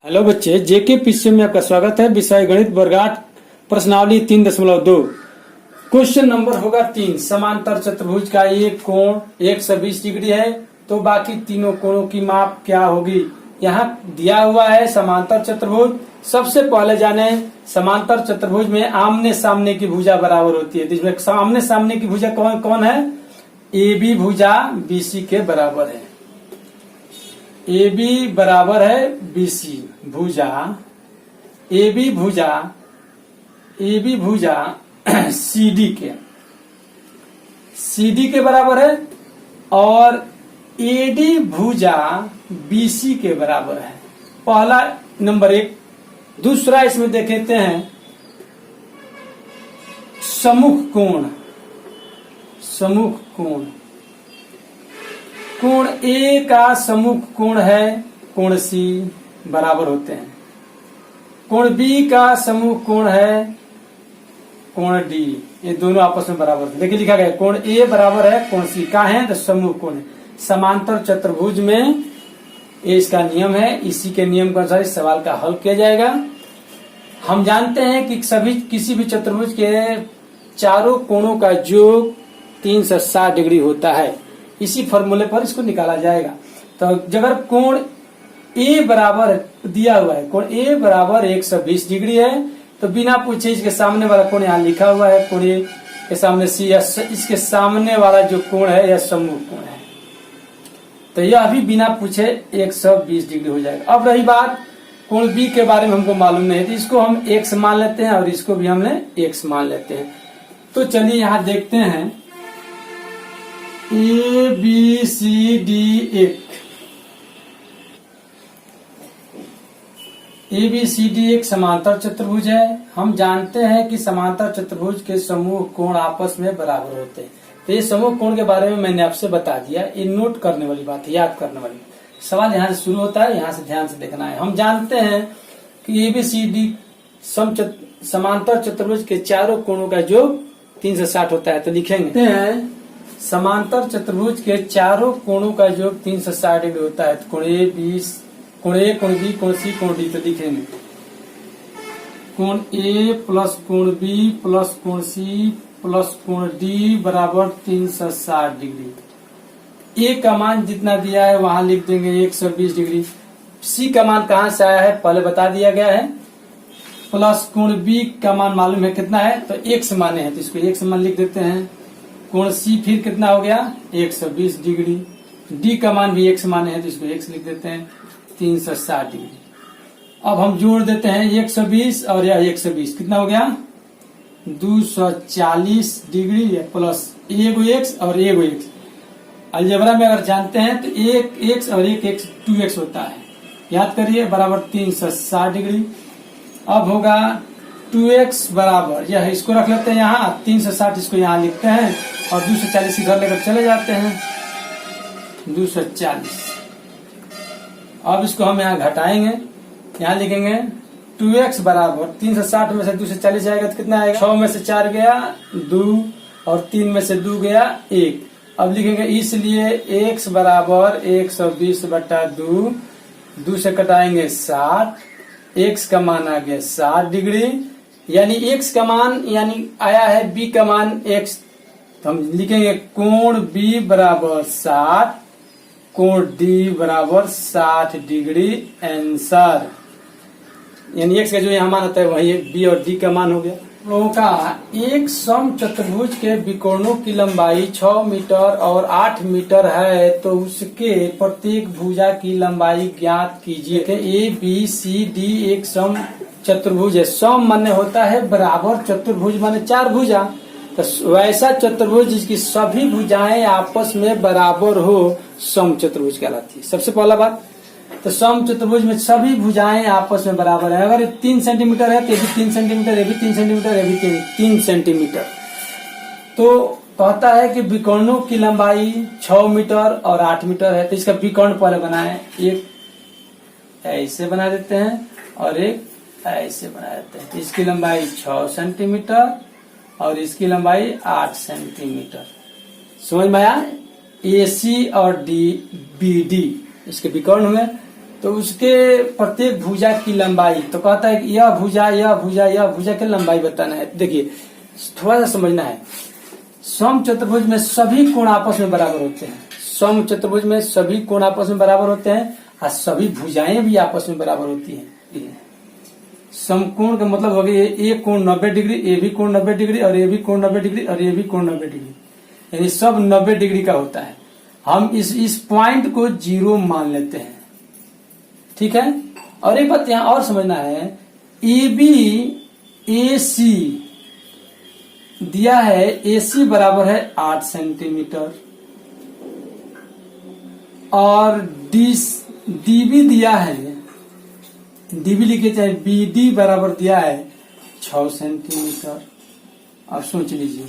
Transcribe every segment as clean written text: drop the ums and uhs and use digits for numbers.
Hello बच्चे, जेके PCA में आपका स्वागत है। विषय गणित वर्ग 8 प्रश्नावली 3.2। क्वेश्चन नंबर होगा 3। समांतर चतुर्भुज का एक कोण 120 डिग्री है तो बाकी तीनों कोणों की माप क्या होगी। यहाँ दिया हुआ है समांतर चतुर्भुज। सबसे पहले जाने समांतर चतुर्भुज में आमने सामने की भुजा बराबर होती है। जिसमें आमने सामने की भुजा कौन कौन है? ए बी भुजा बीसी के बराबर है। ए बी बराबर है बीसी भुजा। ए बी भुजा सी डी के बराबर है और एडी भुजा बीसी के बराबर है। पहला नंबर 1। दूसरा इसमें देखते हैं सम्मुख कोण। कोण ए का सम्मुख कोण है कोण सी बराबर होते हैं। कोण बी का सम्मुख कोण है कोण डी। ये दोनों आपस में बराबर होते हैं। देखिए लिखा गया कोण ए बराबर है कोण सी का है तो सम्मुख कोण है। समांतर चतुर्भुज में ये इसका नियम है। इसी के नियम के अनुसार इस सवाल का हल किया जाएगा। हम जानते हैं कि किसी भी चतुर्भुज के चारों कोणों का योग 360 डिग्री होता है। इसी फॉर्मूले पर इसको निकाला जाएगा। तो अगर कोण ए बराबर दिया हुआ है, कोण ए बराबर 120 डिग्री है तो बिना पूछे इसके सामने वाला कोण यहाँ लिखा हुआ है कोण ए के सामने सी, इसके सामने वाला जो कोण है यह सम्मुख कोण है। तो यह भी बिना पूछे 120 डिग्री हो जाएगा। अब रही बात कोण बी के बारे में हमको मालूम नहीं है तो इसको हम x मान लेते हैं और इसको भी हमने x मान लेते हैं। तो चलिए यहाँ देखते हैं ए बी सी डी एक समांतर चतुर्भुज है। हम जानते हैं कि समांतर चतुर्भुज के समूह कोण आपस में बराबर होते हैं। तो ये समूह कोण के बारे में मैंने आपसे बता दिया। ये नोट करने वाली बात है, याद करने वाली। सवाल यहाँ से शुरू होता है, यहाँ से ध्यान से देखना है। हम जानते हैं कि ABCD समांतर चतुर्भुज के चारों कोणों का योग 360 होता है। तो लिखेंगे हैं समांतर चतुर्भुज के चारों कोणों का योग 360 डिग्री होता है। तो कोण ए, कोण बी, कोण सी, कोण डी। तो लिखेंगे कोण ए प्लस कोण बी प्लस कोण सी प्लस कोण डी बराबर 360 डिग्री। ए का मान जितना दिया है वहां लिख देंगे 120 डिग्री। सी का मान कहाँ से आया है पहले बता दिया गया है। प्लस कोण बी का मान मालूम है कितना है तो x माने हैं तो इसको x मान लिख देते हैं। कोण सी फिर कितना हो गया 120 डिग्री। डी का मान भी x माने हैं तो इसको x लिख देते हैं 360 डिग्री। अब हम जोड़ देते हैं 120 और यह 120 कितना हो गया 240 डिग्री प्लस एगो x और एगो x। अलजेब्रा में अगर जानते हैं तो एक x और एक x 2x होता है। याद करिए बराबर 360 डिग्री। अब होगा 2x बराबर यह इसको रख लेते हैं यहाँ 360 इसको यहाँ लिखते हैं और 240 इधर लेकर चले जाते हैं 240। अब इसको हम यहाँ घटाएंगे, यहाँ लिखेंगे 2x बराबर 360 में से 240 जाएगा तो कितना आएगा 6 में से 4 गया 2 और 3 में से 2 गया 1। अब लिखेंगे इसलिए x बराबर 120/2। 2 से कटाएंगे 60। x का मान आ गया 60 डिग्री यानी x का मान यानी आया है b का मान x। तो हम लिखेंगे कोण b बराबर 60 कोण d बराबर 60 डिग्री आंसर। यानी x का जो यहाँ मान आता है वही b और d का मान हो गया। लोगों का एक सम चतुर्भुज के विकोणों की लंबाई 6 मीटर और 8 मीटर है तो उसके प्रत्येक भुजा की लंबाई ज्ञात कीजिए। ए बी सी डी एक सम चतुर्भुज है। सम माने होता है बराबर, चतुर्भुज माने 4 भुजा। तो वैसा चतुर्भुज जिसकी सभी भुजाएं आपस में बराबर हो सम चतुर्भुज कहलाती है। सबसे पहला बात तो सम चतुर्भुज में सभी भुजाएं आपस में बराबर है। अगर 3 सेंटीमीटर है तो ये भी 3 सेंटीमीटर, ये भी 3 सेंटीमीटर, ये भी 3 सेंटीमीटर। तो कहता है कि विकर्णों की लंबाई 6 मीटर और 8 मीटर है। तो इसका विकर्ण पहले बनाए, एक ऐसे बना देते हैं और एक ऐसे बना देते हैं। तो इसकी लंबाई 6 सेंटीमीटर और इसकी लंबाई 8 सेंटीमीटर। समझ में आया। AC और BD इसके विकर्ण हुए। तो उसके प्रत्येक भुजा की लंबाई, तो कहता है कि यह भुजा की लंबाई बताना है। देखिए थोड़ा सा समझना है, सम चतुर्भुज में सभी कोण आपस में बराबर होते हैं। सम चतुर्भुज में सभी कोण आपस में बराबर होते हैं और सभी भुजाएं भी आपस में बराबर होती हैं। समकोण का मतलब हो गया ए कोण 90 डिग्री, ए भी कोण 90 डिग्री, और ए भी कोण 90 डिग्री, और ए भी कोण 90 डिग्री, यानी सब 90 डिग्री का होता है। हम इस पॉइंट को 0 मान लेते हैं, ठीक है। और एक बात यहां और समझना है, ए बी ए सी दिया है, ए सी बराबर है 8 सेंटीमीटर, और डी बी दिया है, डीबी लिखे चाहे बी डी बराबर दिया है 6 सेंटीमीटर। अब सोच लीजिए,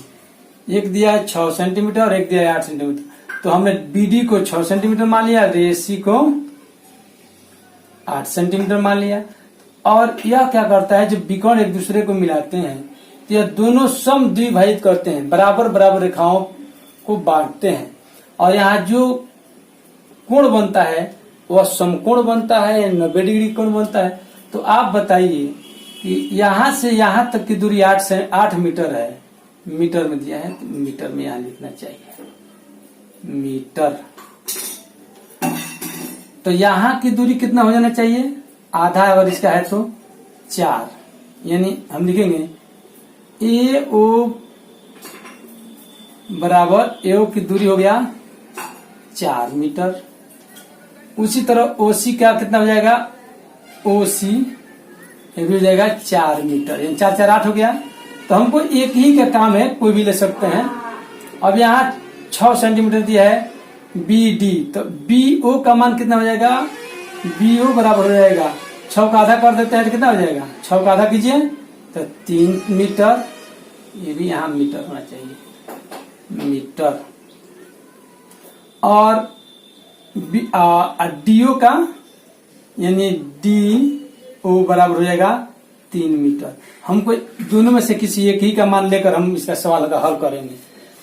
एक दिया है 6 सेंटीमीटर और एक दिया है 8 सेंटीमीटर, तो हमने बी डी को 6 सेंटीमीटर मान लिया, ए सी को 8 सेंटीमीटर मान लिया। और यह क्या करता है, जब विकर्ण एक दूसरे को मिलाते हैं तो यह दोनों सम द्विभाजित करते हैं, बराबर बराबर रेखाओं को बांटते हैं, और यहाँ जो कोण बनता है वह समकोण बनता है या 90 डिग्री कोण बनता है। तो आप बताइए कि यहां से यहां तक की दूरी 8 मीटर है, मीटर में दिया है तो मीटर में यहां लिखना चाहिए मीटर। तो यहां की दूरी कितना हो जाना चाहिए, आधा, अगर इसका है तो 4, यानी हम लिखेंगे ए ओ बराबर, ए ओ की दूरी हो गया 4 मीटर। उसी तरह ओसी का कितना हो जाएगा, ओसी ये भी हो जाएगा 4 मीटर, यानी 4 4 8 हो गया। तो हमको एक ही का काम है, कोई भी ले सकते हैं। अब यहाँ 6 सेंटीमीटर दिया है बी डी, तो बी ओ का मान कितना हो जाएगा, बी ओ बराबर हो जाएगा 6 का आधा कर देते हैं तो कितना हो जाएगा, 6 का आधा कीजिए तो 3 मीटर, ये भी यहाँ मीटर होना चाहिए मीटर। और डीओ का यानी डी ओ बराबर हो जाएगा 3 मीटर। हमको दोनों में से किसी एक ही का मान लेकर हम इसका सवाल का हल करेंगे।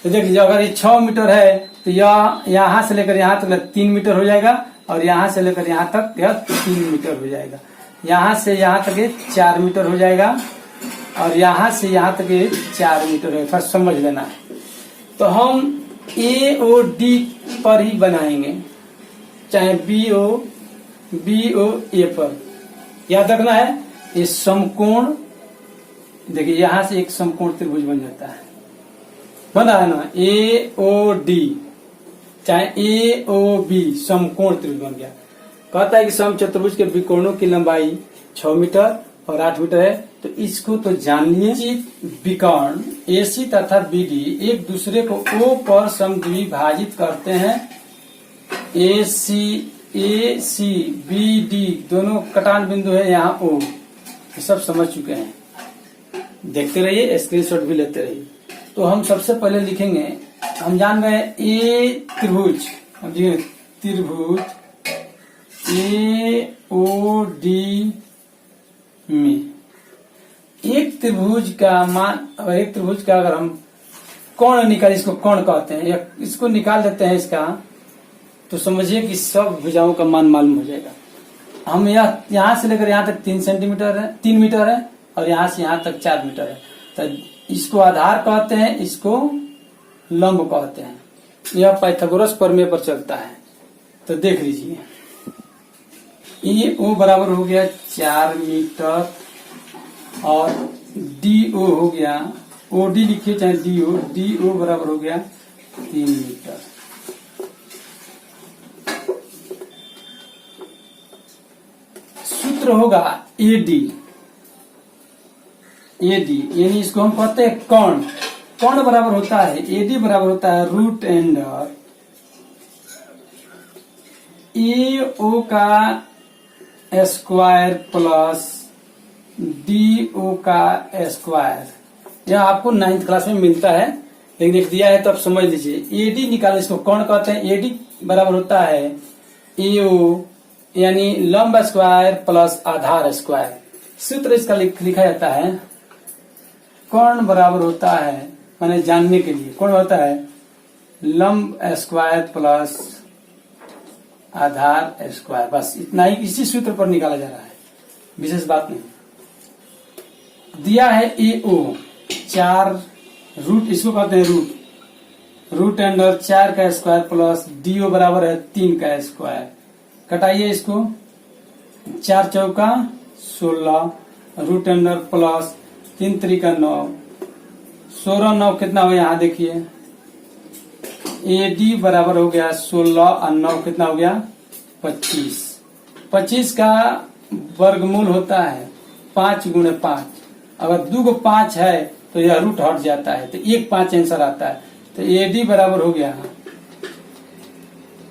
तो देखिए अगर ये 6 मीटर है तो यह यहाँ से लेकर यहाँ तक 3 मीटर हो जाएगा, और यहाँ से लेकर यहाँ तक यह 3 मीटर हो जाएगा। यहाँ से यहाँ तक ये 4 मीटर हो जाएगा, और यहाँ से यहाँ तक ये 4 मीटर है। फर्स्ट समझ लेना है। तो हम ए ओ डी पर ही बनाएंगे, चाहे बी ओ ए पर। याद रखना है ये समकोण, देखिए यहां से एक समकोण त्रिभुज बन जाता है, बना है ना, ए ओ डी चाहे ए ओ बी, समकोण त्रिभुज बन गया। कहता है कि सम चतुर्भुज के विकोणों की लंबाई 6 मीटर और 8 मीटर है। तो इसको तो जान लिए, विकर्ण एसी तथा बीडी एक दूसरे को ओ पर समद्विभाजित करते हैं। ए सी बी डी दोनों कटान बिंदु है, यहाँ ओ, ये सब समझ चुके हैं। देखते रहिए, स्क्रीनशॉट भी लेते रहिए। तो हम सबसे पहले लिखेंगे, हम जान गए ए त्रिभुज, हम त्रिभुज ए ओ डी में एक त्रिभुज का मान, अगर एक त्रिभुज का अगर हम कोण निकाल, इसको कोण कहते हैं, या इसको निकाल देते हैं इसका, तो समझिए कि सब भुजाओं का मान मालूम हो जाएगा। हम यहाँ से लेकर यहाँ तक 3 मीटर है, और यहाँ से यहाँ तक 4 मीटर है। तो इसको आधार कहते हैं, इसको लंब कहते हैं। यह पाइथागोरस प्रमेय पर चलता है। तो देख लीजिए, ए ओ बराबर हो गया 4 मीटर, और डी ओ हो गया, ओ डी लिखिए चाहे डी ओ बराबर हो गया 3 मीटर। सूत्र होगा एडी यानी इसको हम कहते हैं कर्ण बराबर होता है, एडी बराबर होता है रूट अंडर ए ओ का स्क्वायर प्लस डी ओ का स्क्वायर। यह आपको 9th क्लास में मिलता है, लेकिन एक दिया है तो आप समझ लीजिए। एडी निकाल, इसको कर्ण कहते हैं। एडी बराबर होता है ए ओ यानी लंब स्क्वायर प्लस आधार स्क्वायर। सूत्र इसका लिखा जाता है, कर्ण बराबर होता है, मैंने जानने के लिए, कर्ण होता है लंब स्क्वायर प्लस आधार स्क्वायर। बस इतना ही, इसी सूत्र पर निकाला जा रहा है, विशेष बात नहीं। दिया है ए ओ 4 रूट, इसको कहते हैं रूट अंडर 4 का स्क्वायर प्लस डी ओ बराबर है 3 का स्क्वायर। कटाइए इसको, 4 चौका 16 रूट अंडर प्लस 3 3 9, 16 9 कितना हो, यहाँ देखिए ए डी बराबर हो गया 16 और 9 कितना हो गया 25। 25 का वर्गमूल होता है 5 गुणे 5। अगर 2 को 5 है तो यह रूट हट जाता है, तो 1 5 आंसर आता है। तो ए डी बराबर हो गया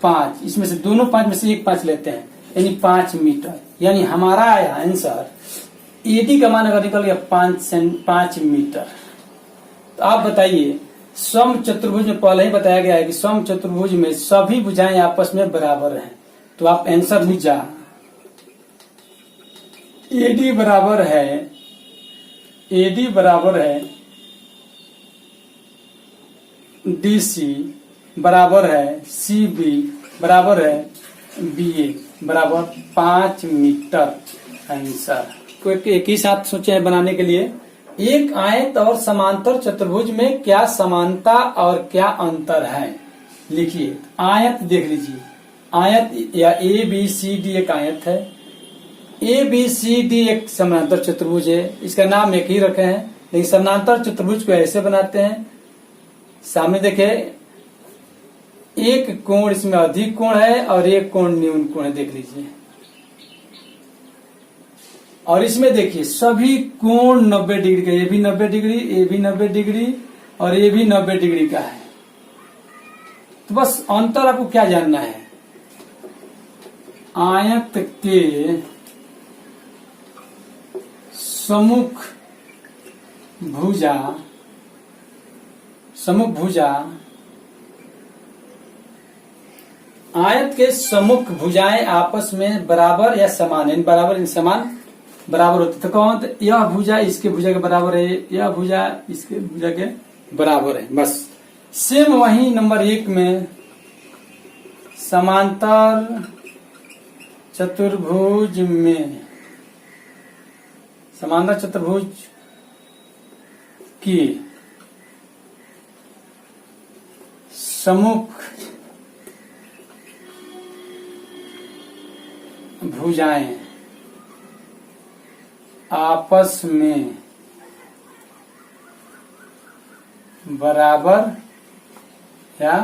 5, इसमें से दोनों 5 में से एक 5 लेते हैं, यानी 5 मीटर। यानी हमारा आया आंसर ए डी का मान अगर निकल गया 5 मीटर। तो आप बताइए, सम चतुर्भुज में पहले ही बताया गया है कि सम चतुर्भुज में सभी भुजाएं आपस में बराबर हैं। तो आप आंसर लिख जा, एडी बराबर है डीसी बराबर है सीबी बराबर है बीए बराबर 5 मीटर। आंसर एक ही साथ सोचे हैं बनाने के लिए। एक आयत और समांतर चतुर्भुज में क्या समानता और क्या अंतर है, लिखिए। आयत देख लीजिए, आयत या ए बी सी डी एक आयत है, ए बी सी डी एक समांतर चतुर्भुज है। इसका नाम एक ही रखे हैं, लेकिन समांतर चतुर्भुज को ऐसे बनाते हैं। सामने देखे, एक कोण इसमें अधिक कोण है और एक कोण न्यून कोण है, देख लीजिए। और इसमें देखिए सभी कोण 90 डिग्री का, ये भी 90 डिग्री, ये भी 90 डिग्री और ये भी 90 डिग्री का है। तो बस अंतर आपको क्या जानना है, आयत के सम्मुख भुजा आयत के सम्मुख भुजाएं आपस में बराबर या समान है, बराबर होते। तो कौन, यह भुजा इसके भुजा के बराबर है, यह भुजा इसके भुजा के बराबर है। बस सेम वही नंबर 1 में समांतर चतुर्भुज की सम्मुख भुजाएं आपस में बराबर या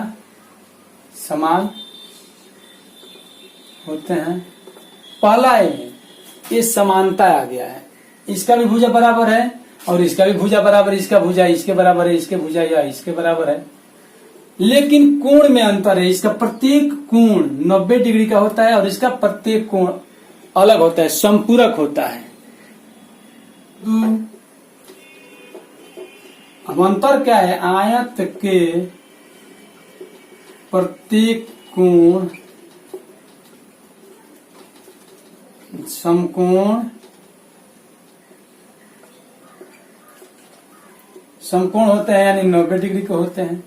समान होते हैं। पहला ये समानता आ गया है, इसका भी भुजा बराबर है और इसका भी भुजा बराबर, इसका भुजा इसके बराबर है, इसके भुजा या इसके बराबर है। लेकिन कोण में अंतर है, इसका प्रत्येक कोण 90 डिग्री का होता है और इसका प्रत्येक कोण अलग होता है, संपूरक होता है। अब अंतर क्या है, आयत के प्रत्येक कोण समकोण होते हैं, यानी 90 डिग्री के होते हैं।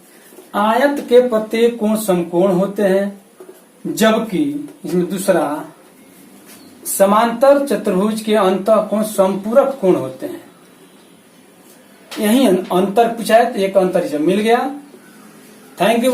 आयत के प्रत्येक कोण समकोण होते हैं, जबकि इसमें दूसरा समांतर चतुर्भुज के अंतः कोण संपूरक कोण होते हैं। यही अंतर पूछा है, तो एक अंतर इसे मिल गया। Thank you.